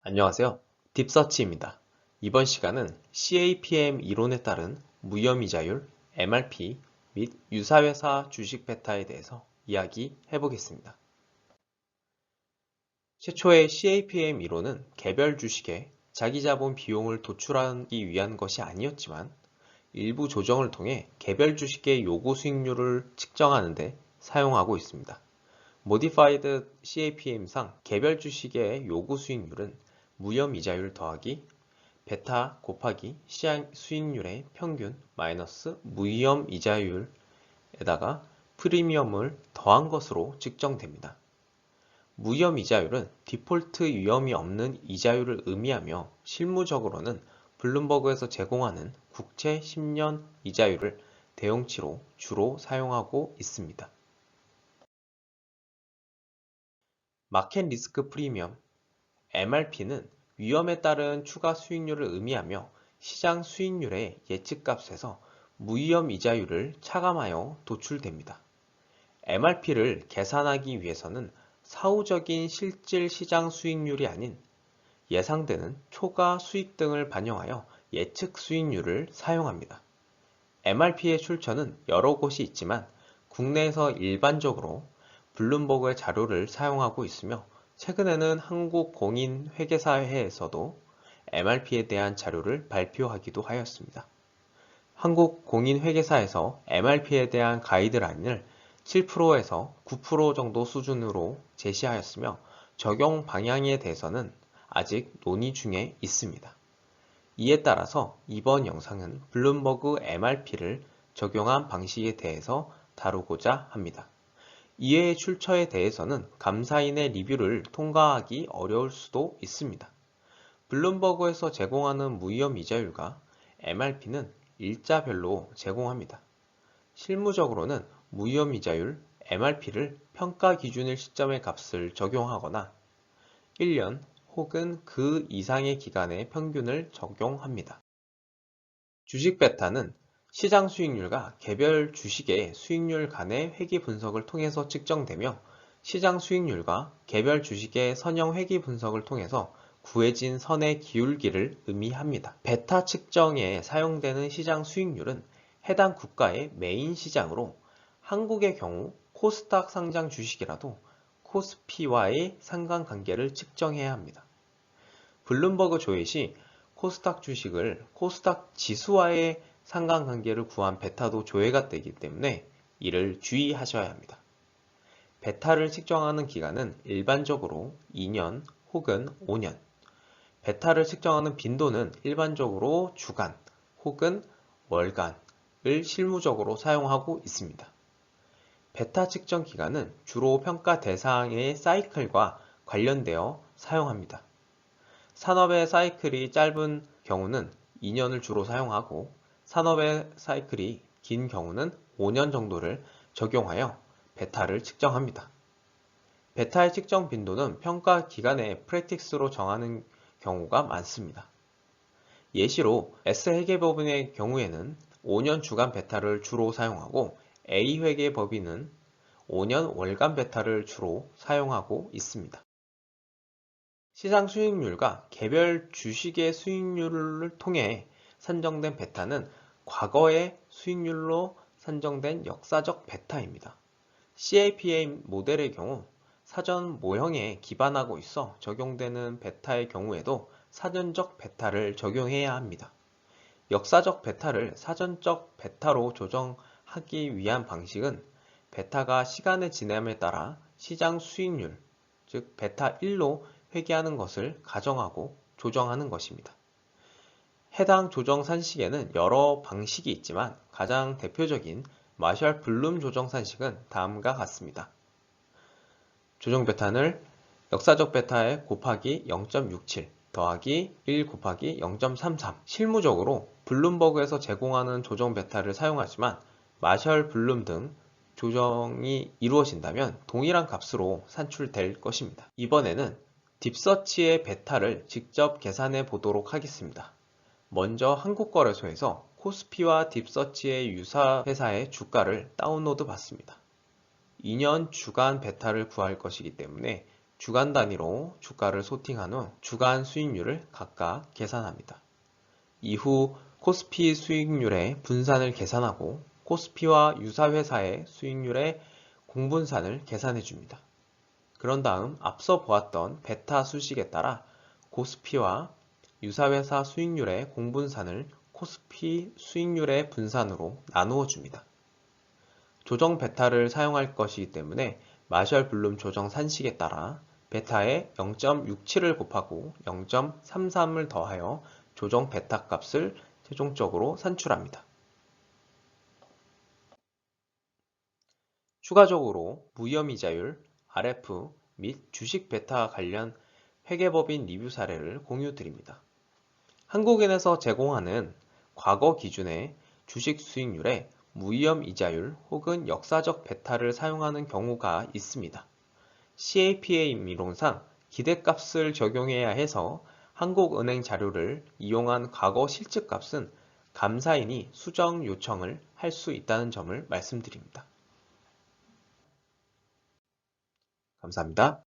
안녕하세요. 딥서치입니다. 이번 시간은 CAPM 이론에 따른 무혐의자율, MRP 및 유사회사 주식 베타에 대해서 이야기해 보겠습니다. 최초의 CAPM 이론은 개별 주식에 자기 자본 비용을 도출하기 위한 것이 아니었지만 일부 조정을 통해 개별 주식의 요구 수익률을 측정하는 데 사용하고 있습니다. Modified CAPM상 개별 주식의 요구 수익률은 무혐의자율 더하기 베타 곱하기 시장 수익률의 평균 마이너스 무위험 이자율에다가 프리미엄을 더한 것으로 측정됩니다. 무위험 이자율은 디폴트 위험이 없는 이자율을 의미하며 실무적으로는 블룸버그에서 제공하는 국채 10년 이자율을 대용치로 주로 사용하고 있습니다. 마켓 리스크 프리미엄 MRP는 위험에 따른 추가 수익률을 의미하며 시장 수익률의 예측값에서 무위험 이자율을 차감하여 도출됩니다. MRP를 계산하기 위해서는 사후적인 실질 시장 수익률이 아닌 예상되는 초과 수익 등을 반영하여 예측 수익률을 사용합니다. MRP의 출처는 여러 곳이 있지만 국내에서 일반적으로 블룸버그의 자료를 사용하고 있으며 최근에는 한국공인회계사회에서도 MRP에 대한 자료를 발표하기도 하였습니다. 한국공인회계사에서 MRP에 대한 가이드라인을 7%에서 9% 정도 수준으로 제시하였으며 적용 방향에 대해서는 아직 논의 중에 있습니다. 이에 따라서 이번 영상은 블룸버그 MRP를 적용한 방식에 대해서 다루고자 합니다. 이해의 출처에 대해서는 감사인의 리뷰를 통과하기 어려울 수도 있습니다. 블룸버그에서 제공하는 무위험 이자율과 MRP는 일자별로 제공합니다. 실무적으로는 무위험 이자율 MRP를 평가 기준일 시점의 값을 적용하거나 1년 혹은 그 이상의 기간의 평균을 적용합니다. 주식 베타는 시장 수익률과 개별 주식의 수익률 간의 회귀 분석을 통해서 측정되며 시장 수익률과 개별 주식의 선형 회귀 분석을 통해서 구해진 선의 기울기를 의미합니다. 베타 측정에 사용되는 시장 수익률은 해당 국가의 메인 시장으로 한국의 경우 코스닥 상장 주식이라도 코스피와의 상관관계를 측정해야 합니다. 블룸버그 조회 시 코스닥 주식을 코스닥 지수와의 상관관계를 구한 베타도 조회가 되기 때문에 이를 주의하셔야 합니다. 베타를 측정하는 기간은 일반적으로 2년 혹은 5년, 베타를 측정하는 빈도는 일반적으로 주간 혹은 월간을 실무적으로 사용하고 있습니다. 베타 측정 기간은 주로 평가 대상의 사이클과 관련되어 사용합니다. 산업의 사이클이 짧은 경우는 2년을 주로 사용하고 산업의 사이클이 긴 경우는 5년 정도를 적용하여 베타를 측정합니다. 베타의 측정 빈도는 평가 기간의 프랙틱스로 정하는 경우가 많습니다. 예시로 S회계법인의 경우에는 5년 주간 베타를 주로 사용하고 A회계법인은 5년 월간 베타를 주로 사용하고 있습니다. 시장 수익률과 개별 주식의 수익률을 통해 산정된 베타는 과거의 수익률로 산정된 역사적 베타입니다. CAPM 모델의 경우 사전 모형에 기반하고 있어 적용되는 베타의 경우에도 사전적 베타를 적용해야 합니다. 역사적 베타를 사전적 베타로 조정하기 위한 방식은 베타가 시간의 지남에 따라 시장 수익률, 즉 베타 1로 회귀하는 것을 가정하고 조정하는 것입니다. 해당 조정 산식에는 여러 방식이 있지만 가장 대표적인 마셜 블룸 조정 산식은 다음과 같습니다. 조정 베타를 역사적 베타에 곱하기 0.67 더하기 1 곱하기 0.33 실무적으로 블룸버그에서 제공하는 조정 베타를 사용하지만 마셜 블룸 등 조정이 이루어진다면 동일한 값으로 산출될 것입니다. 이번에는 딥서치의 베타를 직접 계산해 보도록 하겠습니다. 먼저 한국거래소에서 코스피와 딥서치의 유사 회사의 주가를 다운로드 받습니다. 2년 주간 베타를 구할 것이기 때문에 주간 단위로 주가를 소팅한 후 주간 수익률을 각각 계산합니다. 이후 코스피 수익률의 분산을 계산하고 코스피와 유사회사의 수익률의 공분산을 계산해 줍니다. 그런 다음 앞서 보았던 베타 수식에 따라 코스피와 유사회사 수익률의 공분산을 코스피 수익률의 분산으로 나누어 줍니다. 조정 베타를 사용할 것이기 때문에 마셜 블룸 조정 산식에 따라 베타에 0.67을 곱하고 0.33을 더하여 조정 베타 값을 최종적으로 산출합니다. 추가적으로 무위험이자율, RF 및 주식 베타 관련 회계법인 리뷰 사례를 공유드립니다. 한국은행에서 제공하는 과거 기준의 주식 수익률에 무위험 이자율 혹은 역사적 베타를 사용하는 경우가 있습니다. CAPA 이론상 기대값을 적용해야 해서 한국은행 자료를 이용한 과거 실측값은 감사인이 수정 요청을 할 수 있다는 점을 말씀드립니다. 감사합니다.